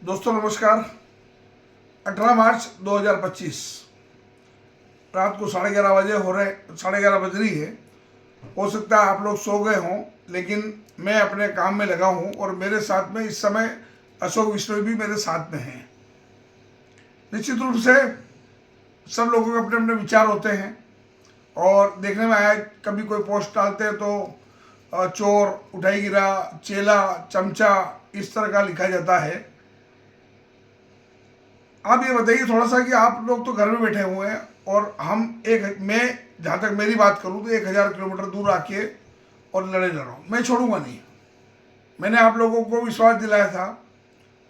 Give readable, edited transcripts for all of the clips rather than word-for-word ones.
दोस्तों नमस्कार। 18 मार्च 2025 रात को 11:30 बजे हो रहे 11:30 बज रही है। हो सकता है आप लोग सो गए हों, लेकिन मैं अपने काम में लगा हूं और मेरे साथ में इस समय अशोक विश्नोई भी मेरे साथ में हैं। निश्चित रूप से सब लोगों के अपने अपने विचार होते हैं और देखने में आया कभी कोई पोस्ट डालते हैं तो चोर, उठाई गिरा, चेला, चमचा, इस तरह का लिखा जाता है। आप ये बताइए थोड़ा सा कि आप लोग तो घर में बैठे हुए हैं और मैं जहाँ तक मेरी बात करूँ तो 1000 किलोमीटर दूर आके और लड़े लड़ रहा हूँ। मैं छोड़ूंगा नहीं। मैंने आप लोगों को विश्वास दिलाया था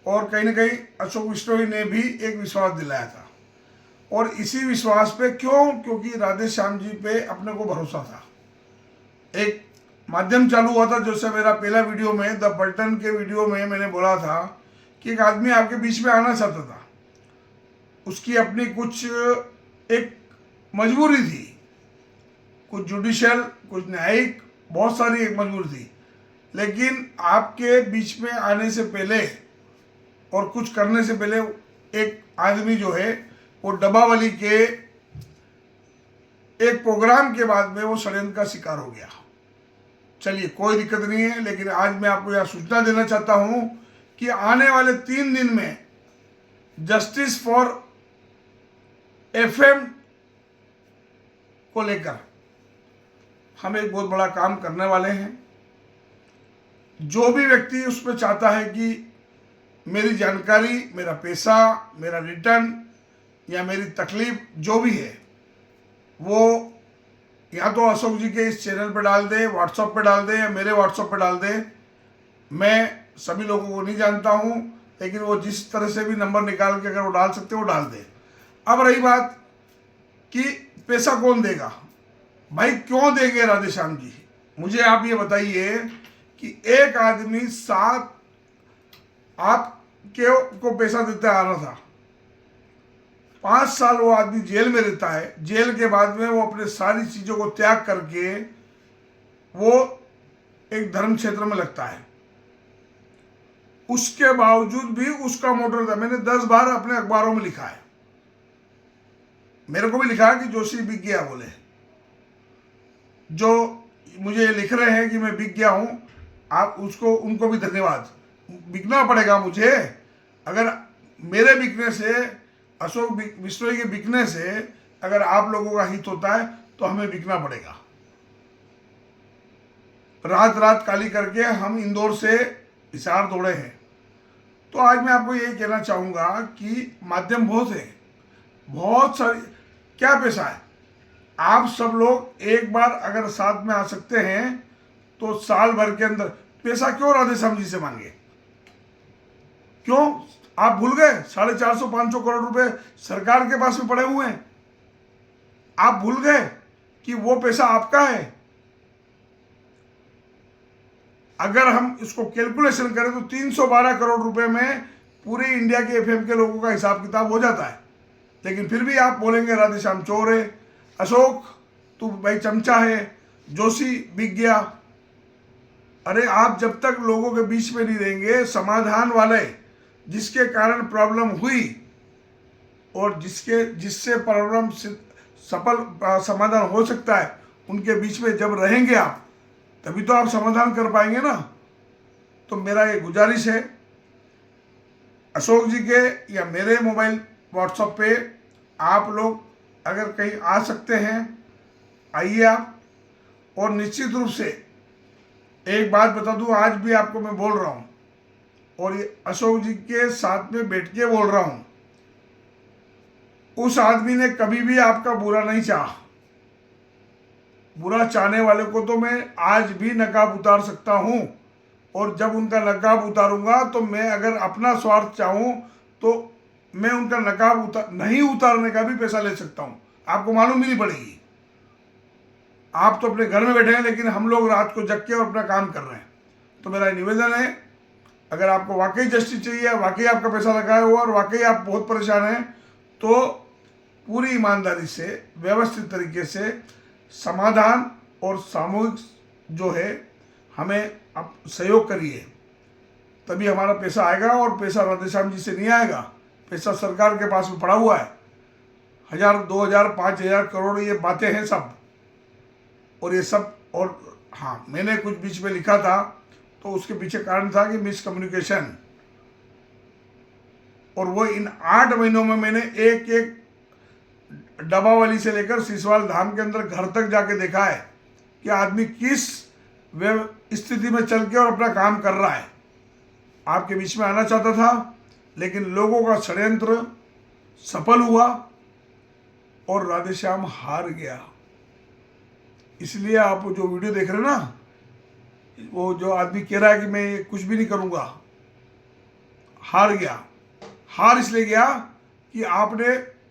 और कहीं ना कहीं अशोक विश्नोई ने भी एक विश्वास दिलाया था, और इसी विश्वास पे क्योंकि राधे श्याम जी पे अपने को भरोसा था। एक माध्यम चालू हुआ था, जैसे मेरा पहला वीडियो में द पलटन के वीडियो में मैंने बोला था कि एक आदमी आपके बीच में आना चाहता था, उसकी अपनी कुछ एक मजबूरी थी, कुछ जुडिशियल, कुछ न्यायिक, बहुत सारी एक मजबूरी थी। लेकिन आपके बीच में आने से पहले और कुछ करने से पहले एक आदमी जो है वो डब्बावली के एक प्रोग्राम के बाद में वो षड्यंत्र का शिकार हो गया। चलिए कोई दिक्कत नहीं है, लेकिन आज मैं आपको यह सूचना देना चाहता हूं कि आने वाले 3 दिन में जस्टिस फॉर एफएम को लेकर हम एक बहुत बड़ा काम करने वाले हैं। जो भी व्यक्ति उसमें चाहता है कि मेरी जानकारी, मेरा पैसा, मेरा रिटर्न या मेरी तकलीफ जो भी है वो या तो अशोक जी के इस चैनल पर डाल दे, व्हाट्सएप पे डाल दे या मेरे व्हाट्सएप पे डाल दे। मैं सभी लोगों को नहीं जानता हूं, लेकिन वो जिस तरह से भी नंबर निकाल के अगर वो डाल सकते वो डाल दे। अब रही बात कि पैसा कौन देगा, भाई क्यों देंगे राधे श्याम जी, मुझे आप ये बताइए कि एक आदमी 7 आपके को पैसा देते आ रहा था, 5 साल वो आदमी जेल में रहता है। जेल के बाद में वो अपने सारी चीजों को त्याग करके वो एक धर्म क्षेत्र में लगता है। उसके बावजूद भी उसका मोटर था, मैंने 10 बार अपने अखबारों में लिखा है, मेरे को भी लिखा है कि जोशी बिक गया बोले। जो मुझे लिख रहे हैं कि मैं बिक गया हूं, आप उनको भी धन्यवाद। बिकना पड़ेगा मुझे। अगर मेरे बिकने से, अशोक विश्नोई के बिकने से अगर आप लोगों का हित होता है तो हमें बिकना पड़ेगा। रात रात काली करके हम इंदौर से हिसार दौड़े हैं। तो आज मैं आपको ये कहना चाहूंगा कि माध्यम बहुत है, बहुत सारी, क्या पैसा है। आप सब लोग एक बार अगर साथ में आ सकते हैं तो साल भर के अंदर पैसा क्यों राधे श्याम जी से मांगे? क्यों आप भूल गए? 450-500 करोड़ रुपए सरकार के पास में पड़े हुए हैं। आप भूल गए कि वो पैसा आपका है? अगर हम इसको कैलकुलेशन करें तो 312 करोड़ रुपए में पूरे इंडिया के एफएम के लोगों का हिसाब किताब हो जाता है। लेकिन फिर भी आप बोलेंगे राधे श्याम चोर है, अशोक तू भाई चमचा है, जोशी बिक गया। अरे आप जब तक लोगों के बीच में नहीं रहेंगे, समाधान वाले जिसके कारण प्रॉब्लम हुई और जिससे प्रॉब्लम सफल समाधान हो सकता है, उनके बीच में जब रहेंगे आप, तभी तो आप समाधान कर पाएंगे ना। तो मेरा ये गुजारिश है, अशोक जी के या मेरे मोबाइल व्हाट्सएप पे आप लोग अगर कहीं आ सकते हैं आइए आप। और निश्चित रूप से एक बात बता दूं, आज भी आपको मैं बोल रहा हूं और ये अशोक जी के साथ में बैठ के बोल रहा हूं, उस आदमी ने कभी भी आपका बुरा नहीं चाहा। बुरा चाहने वाले को तो मैं आज भी नकाब उतार सकता हूं, और जब उनका नकाब उतारूंगा तो मैं अगर अपना स्वार्थ चाहूं तो मैं उनका नकाब नहीं उतारने का भी पैसा ले सकता हूं। आपको मालूम ही नहीं पड़ेगी। आप तो अपने घर में बैठे हैं, लेकिन हम लोग रात को जग के और अपना काम कर रहे हैं। तो मेरा निवेदन है, अगर आपको वाकई जस्टिस चाहिए, वाकई आपका पैसा लगाया हुआ और वाकई आप बहुत परेशान हैं, तो पूरी ईमानदारी से, व्यवस्थित तरीके से समाधान और सामूहिक जो है हमें आप सहयोग करिए। तभी हमारा पैसा आएगा, और पैसा राधेश्याम जी से नहीं आएगा। पैसा सरकार के पास में पड़ा हुआ है, 1000, 2000, 5000 करोड़, ये बातें हैं सब। और ये सब, और हाँ, मैंने कुछ बीच में लिखा था तो उसके पीछे कारण था कि मिसकम्युनिकेशन। और वो इन 8 महीनों में मैंने एक एक डबावाली से लेकर सिसवाल धाम के अंदर घर तक जाके देखा है कि आदमी किस स्थिति में चल के और अपना काम कर रहा है। आपके बीच में आना चाहता था, लेकिन लोगों का षड्यंत्र सफल हुआ और राधेश्याम हार गया। इसलिए आप जो वीडियो देख रहे हैं ना, वो जो आदमी कह रहा है कि मैं कुछ भी नहीं करूंगा, हार गया। हार इसलिए गया कि आपने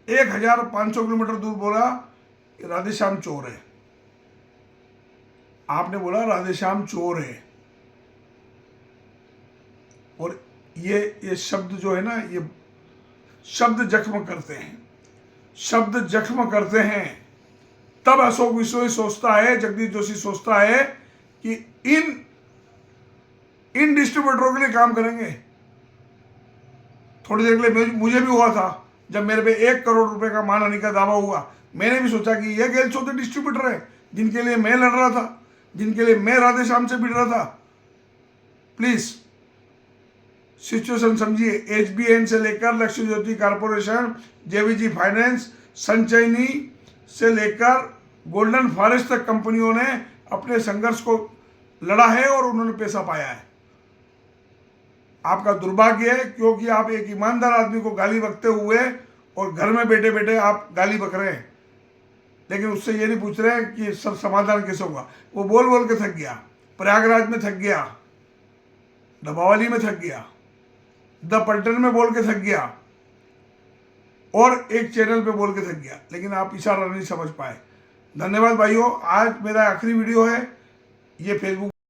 1500 किलोमीटर दूर बोला कि राधेश्याम चोर है। आपने बोला राधेश्याम चोर है। और ये शब्द जो है ना, ये शब्द जख्म करते हैं, शब्द जख्म करते हैं। तब अशोक विश्नोई सोचता है, जगदीश जोशी सोचता है कि इन डिस्ट्रीब्यूटरों के लिए काम करेंगे। थोड़ी देर के लिए मुझे भी हुआ था, जब मेरे पे 1 करोड़ रुपए का मानहानि का दावा हुआ, मैंने भी सोचा कि ये गैल चौधरी डिस्ट्रीब्यूटर है जिनके लिए मैं लड़ रहा था, जिनके लिए मैं राधेश्याम से भिड़ रहा था। प्लीज सिचुएशन समझिए। HBN से लेकर लक्ष्य ज्योति कॉर्पोरेशन, JVG फाइनेंस, संचयनी से लेकर गोल्डन फॉरेस्ट तक कंपनियों ने अपने संघर्ष को लड़ा है और उन्होंने पैसा पाया है। आपका दुर्भाग्य है क्योंकि आप एक ईमानदार आदमी को गाली बकते हुए और घर में बैठे बैठे आप गाली बक रहे हैं, लेकिन उससे ये नहीं पूछ रहे हैं कि सब समाधान कैसे होगा। वो बोल बोल के थक गया, प्रयागराज में थक गया, डबावाली में थक गया, द पलटन में बोल के थक गया, और एक चैनल पे बोल के थक गया, लेकिन आप इशारा नहीं समझ पाए। धन्यवाद भाइयों। आज मेरा आखिरी वीडियो है, ये फेसबुक